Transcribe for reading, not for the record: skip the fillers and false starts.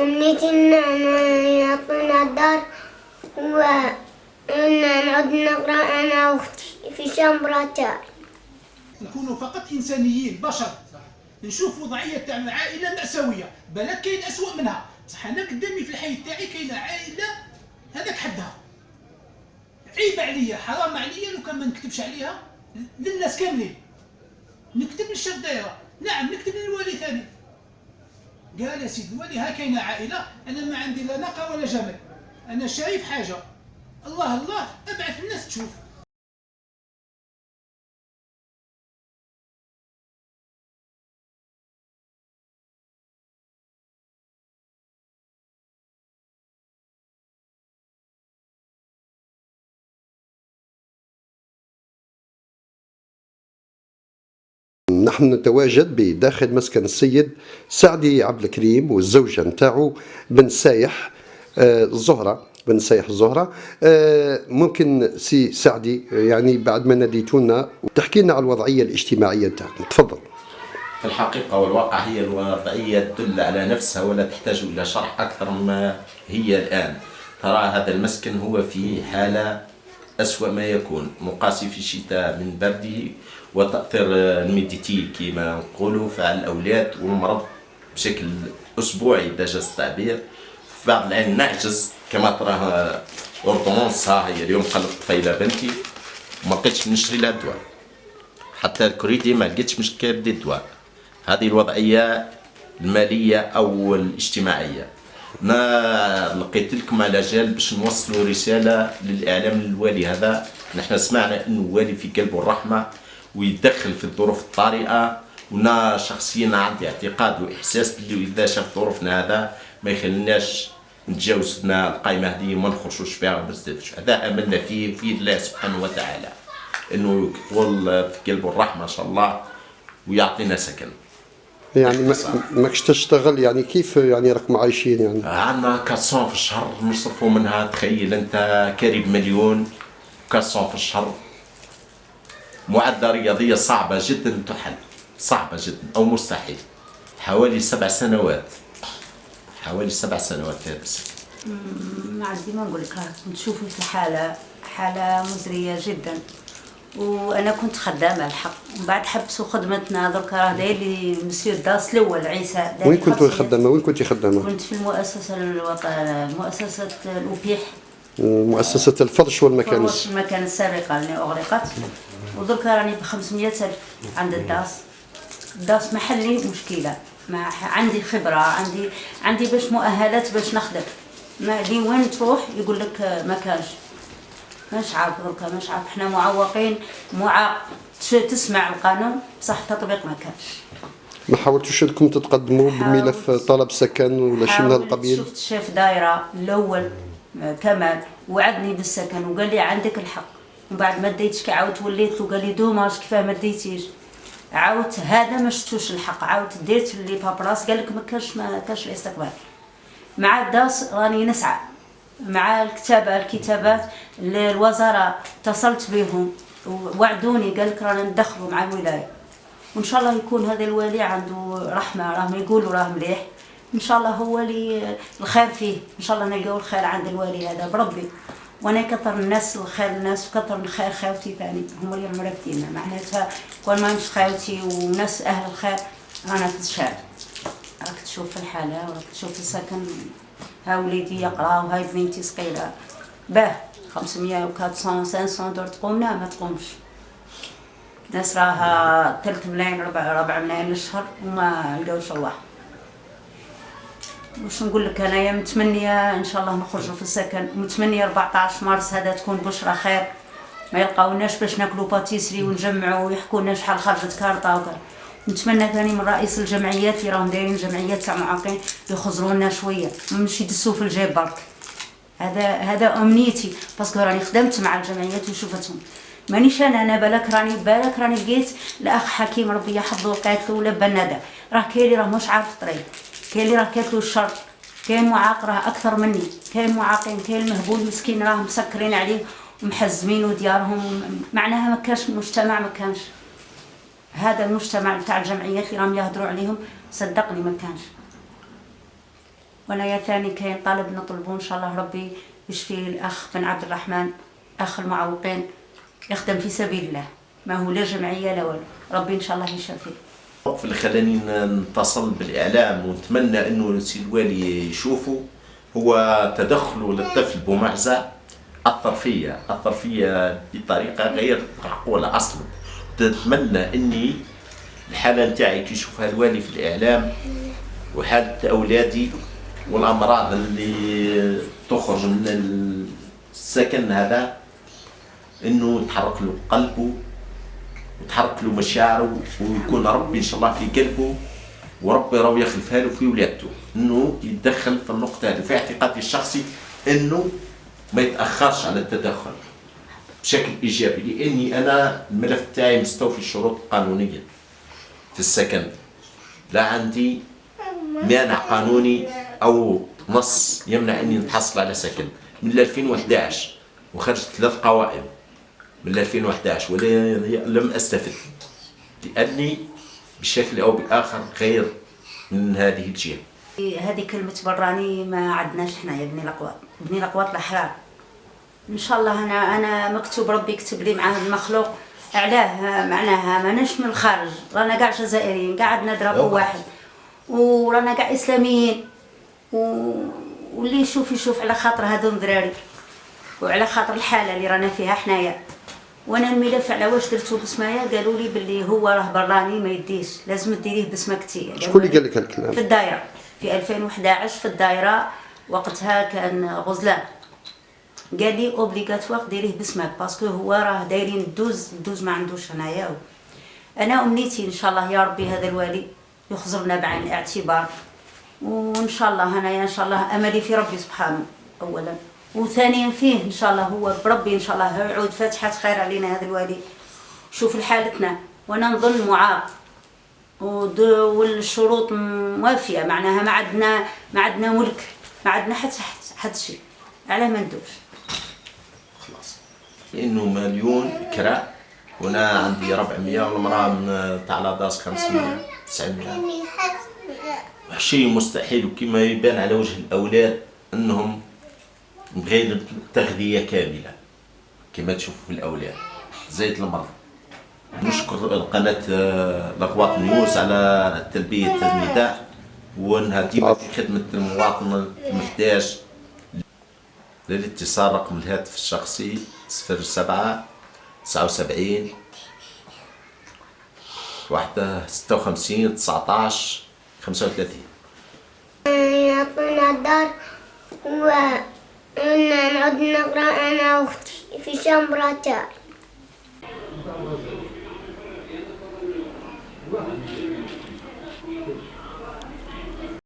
أمنيتي إن يعطونا الدار وإن نعود نقرأ أنا وأختي في شامبراتار. نكونوا فقط إنسانيين بشر، نشوف وضعية تاع العائلة مأساوية، بالك كاين أسوأ منها، بصح أنا قدامي في الحي تاعي كاينة عائلة هذاك حدها. عيب عليا، حرام عليا لو كان ما نكتبش عليها للناس كاملين. نكتب للشيخ دايرة، نعم نكتب للوالي ثاني. قال يا سيدي الوالي ها كاينة عائلة أنا ما عندي لا ناقة ولا جمل، أنا شايف حاجة، الله الله ابعث الناس تشوف. نحن نتواجد بداخل مسكن السيد سعدي عبد الكريم والزوجة نتاعو بن سايح الزهرة، بن سايح الزهرة. ممكن سي سعدي يعني بعد ما ناديتونا تحكي لنا على الوضعية الاجتماعية نتاعكم، تفضل. في الحقيقة والواقع هي الوضعية تدل على نفسها ولا تحتاج إلى شرح أكثر مما هي الآن. ترى هذا المسكن هو في حالة أسوأ ما يكون، مقاسي في الشتاء من برده وتأثير الميديتي كما نقولوا على الأولاد والمرض بشكل أسبوعي إذا جاز التعبير. في بعض الأحيان نعجز كما تراه أوردونونس هي اليوم قلت طفيلة بنتي وما لقيتش نشري لها الدواء، حتى الكريدي ما لقيتش مش كادي الدواء. هذه الوضعية المالية أو الاجتماعية. أنا لقيت لكم على جال باش نوصلوا رسالة للإعلام للوالي هذا. نحن سمعنا أنه والي في قلبه الرحمة ويدخل في الظروف الطارئة، وأنا شخصيا عندي اعتقاد وإحساس باللي إذا شاف ظروفنا هذا ما يخليناش نتجاوزنا القائمة هذه وما نخرجوش فيها وما نزدادوش. هذا أملنا فيه في الله سبحانه وتعالى أنه يطول في قلبه الرحمة إن شاء الله ويعطينا سكن. يعني ماكش تشتغل، يعني كيف يعني راكم عايشين؟ يعني عندنا 400 في الشهر نصرفوا منها، تخيل انت قريب مليون. 400 في الشهر، معدة رياضية صعبة جدا تحل، صعبة جدا او مستحيل. حوالي 7 سنوات، حوالي 7 سنوات هذا السكن. ما عندي ما نقول لك، نشوفوا في حالة مزرية جدا. وانا كنت خدامه الحق، ومن بعد حبسوا خدمتنا درك راه داير لي مسيو داس الاول عيسى. وين كنتوا خدامه؟ وين كنتي خدامه؟ كنت في المؤسسه الوطنيه، مؤسسه الأوبيح، مؤسسه الفرش والمكانس. فرش المكان السابقه اللي اغلقت. ودرك راني ب 500,000 عند الداس محلي. مشكله ما عندي خبره، عندي باش مؤهلات باش نخدم. ما لي وين تروح يقول لك ما كانش. مش عارف دركا، مش عارف، احنا معوقين، تسمع القانون بصح تطبيق ما كانش. ما حاولتوش انكم تتقدموا بملف طلب سكن ولا شيء من هذا القبيل؟ شفت الشيف دايره الاول كمال وعدني بالسكن وقال لي عندك الحق، ومن بعد ما ديتش كي عاودت وليت له قال لي دوماج كيفاه ما ديتيش. عاودت هذا ما شفتوش الحق، عاودت ديت لي بابراس قال لك ما كانش الاستقبال. مع الداس راني نسعى مع الكتابات الوزاره، اتصلت بهم ووعدوني قال لك رانا ندخلوا مع الولايه، وان شاء الله يكون هذا الوالي عنده رحمه. راهم يقولوا راه مليح، ان شاء الله هو اللي الخير فيه، ان شاء الله نلقاو الخير عند الوالي هذا بربي. وانا كثر الناس الخير الناس وكثر الخير خاوتي ثاني هما اللي مرافقيننا، معناتها كون ما نش خاوتي وناس اهل الخير رانا في الشارع. راك تشوف في الحاله وراك تشوف في السكن. ها وليدي يقرا وهاي بنتي صغيره باه 500 و 400 500 دور تقومنا ما تقومش. ناس راها 3 ملايين 4 ملايين للشهر وما لقاوش الله. واش نقول لك، انايا متمنيه ان شاء الله نخرجوا في السكن، متمنيه 14 مارس هذا تكون بشرى خير، ما يلقاوناش باش ناكلوا باتيسري ونجمعوا ويحكوا لنا شحال خرجت كارطه وكذا. نتمنى ثاني من رئيس الجمعيات اللي راهم دايرين جمعيات تاع معاقين يخزروا لنا شويه، مش يدسوا في الجيب برك. هذا امنيتي، باسكو راني خدمت مع الجمعيات وشفتهم. مانيش انا بالك راني لقيت الاخ حكيم ربي يحفظه لقيت له ولا بناده، راه كاين اللي راه مش عارف الطريق، كاين اللي راه كاتلو له الشرط، كاين معاق راه اكثر مني، كاين معاقين، كاين المهبول مسكين راه مسكرين عليه ومحزمين وديارهم. معناها ما كانش المجتمع، ما كانش هذا المجتمع تاع الجمعيات اللي راهم يهضروا عليهم، صدقني ما كانش. وأنا ثاني كاين طالب نطلبه إن شاء الله ربي يشفي الأخ بن عبد الرحمن أخ المعوقين، يخدم في سبيل الله، ما هو لا جمعية لا والو، ربي إن شاء الله يشافيه. في اللي خلاني نتصل بالإعلام ونتمنى أنه السي الوالي يشوفه هو تدخله للطفل بومعزة أثر فيا بطريقة غير معقولة أصلا. نتمنى أني الحالة نتاعي كي يشوفها الوالي في الإعلام وحالة أولادي والأمراض اللي تخرج من السكن هذا، أنه يتحرك له قلبه وتحرك له مشاعره ويكون ربي ان شاء الله في قلبه، وربي راهو يخلفها له في ولادته، انه يتدخل في النقطه هذه. في اعتقادي الشخصي انه ما يتاخرش على التدخل بشكل ايجابي، لاني انا الملف تاعي مستوفي الشروط القانونيه في السكن، لا عندي مانع قانوني او نص يمنع اني نتحصل على سكن من 2011، وخرجت 3 قوائم من 2011 ولم استفد، لاني بشكل او باخر غير من هذه الجهه. هذه كلمة براني ما عندناش حنايا بني الأقواط الأحرار. إن شاء الله أنا مكتوب ربي يكتب لي معاه المخلوق، علاه معناها ماناش من الخارج، رانا كاع جزائريين كاع عندنا دراب واحد، ورانا كاع إسلاميين، واللي يشوف على خاطر هذو الدراري وعلى خاطر الحالة اللي رانا فيها حنايا. وانا الملف على واش درتو بسمايا قالوا لي باللي هو راه براني ما يديش، لازم ديريه باسمك انتيا. شكون اللي قال لك الكلام؟ في الدايره في 2011 في الدايره، وقتها كان غزلان قال لي اوبليغاتوار ديريه باسمك باسكو هو راه دايرين الدوز ما عندوش هنايا. انا امنيتي ان شاء الله يا ربي هذا الوالي يخزرنا بعين الاعتبار، وان شاء الله هنايا ان شاء الله املي في ربي سبحانه اولا، وثانيا فيه ان شاء الله هو بربي ان شاء الله يعود فاتحه خير علينا هذا الوالي. شوف حالتنا وانا نظن معاق والشروط موافيه، معناها ما عندنا ملك، ما عندنا حتى شيء، علاه ما ندوش خلاص لانه مليون كرا، وانا عندي 400 والمراه من تاع لاطاس 500 900، شيء مستحيل. وكما يبان على وجه الاولاد انهم بغير تغذية كاملة كما تشوفوا في الأولاد زيت المرض. نشكر قناة الأقواط نيوز على تلبية النداء، وأنها ديما في خدمة المواطن المحتاج. للاتصال رقم الهاتف الشخصي 07 79 56 19 35. يعطينا الدار ونعود نقرأ أنا وأختي في شمبرة تاعي.